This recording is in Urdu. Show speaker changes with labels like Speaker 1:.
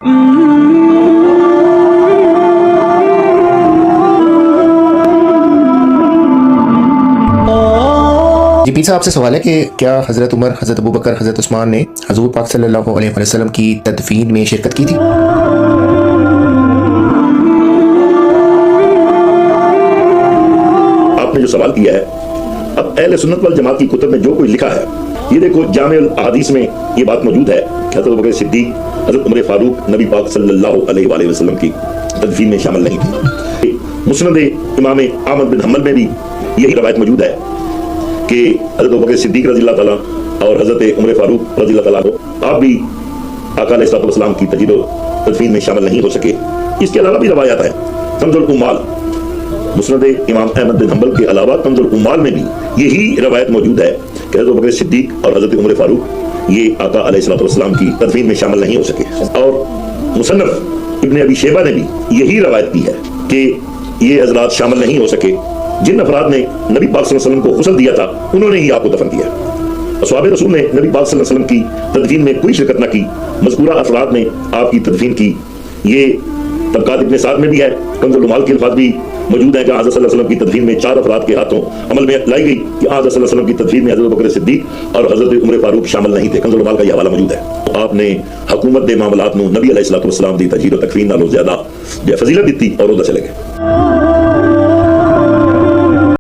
Speaker 1: جی پیر صاحب آپ سے سوال ہے کہ کیا حضرت عمر، حضرت ابوبکر، حضرت عثمان نے حضور پاک صلی اللہ علیہ وسلم کی تدفین میں شرکت کی تھی؟
Speaker 2: آپ نے جو سوال کیا ہے، اب اہل سنت والجماعت کی کتب میں جو کوئی لکھا ہے، یہ دیکھو جامع الاحادیث میں یہ بات موجود ہے کہ حضرت ابوبکر صدیق، حضرت عمر فاروق نبی پاک صلی اللہ علیہ وآلہ وسلم کی تدفین میں شامل نہیں تھی۔ مسند امام احمد بن حنبل میں بھی یہی روایت موجود ہے کہ حضرت ابوبکر صدیق رضی اللہ تعالیٰ اور حضرت عمر فاروق رضی اللہ تعالیٰ آپ بھی آقا علیہ السلام کی تجہیز و تدفین میں شامل نہیں ہو سکے۔ اس کے علاوہ بھی روایات ہیں، کنز الامال مسند امام احمد بن حنبل کے علاوہ کنز الامال میں بھی یہی روایت موجود ہے کہ حضرت ابوبکر صدیق اور حضرت عمر فاروق یہ آقا علیہ السلام کی تدفین میں شامل نہیں ہو سکے۔ اور مصنف ابن ابی شیبہ نے بھی یہی روایت کی ہے کہ یہ حضرات شامل نہیں ہو سکے۔ جن افراد نے نبی پاک صلی اللہ علیہ وسلم کو غسل دیا تھا انہوں نے ہی آپ کو دفن کیا۔ اصحاب رسول نے نبی پاک صلی اللہ علیہ وسلم کی تدفین میں کوئی شرکت نہ کی، مذکورہ افراد نے آپ کی تدفین کی۔ یہ طبقات ابن سعد میں بھی ہے، کنز الامال کے الفاظ بھی موجود ہیں کہ حضرت صلی اللہ علیہ وسلم کی تدفین میں 4 افراد کے ہاتھوں عمل میں لائی گئی کہ حضرت صلی اللہ علیہ وسلم کی تدفین میں حضرت ابوبکر صدیق اور حضرت عمر فاروق شامل نہیں تھے۔ کنز الامال کا یہ حوالہ موجود ہے۔ آپ نے حکومت دے معاملات نو نبی علیہ السلام دی تجہیز و تکفین نالوں زیادہ فضیلت دیتی اور ادھر چلے گئے۔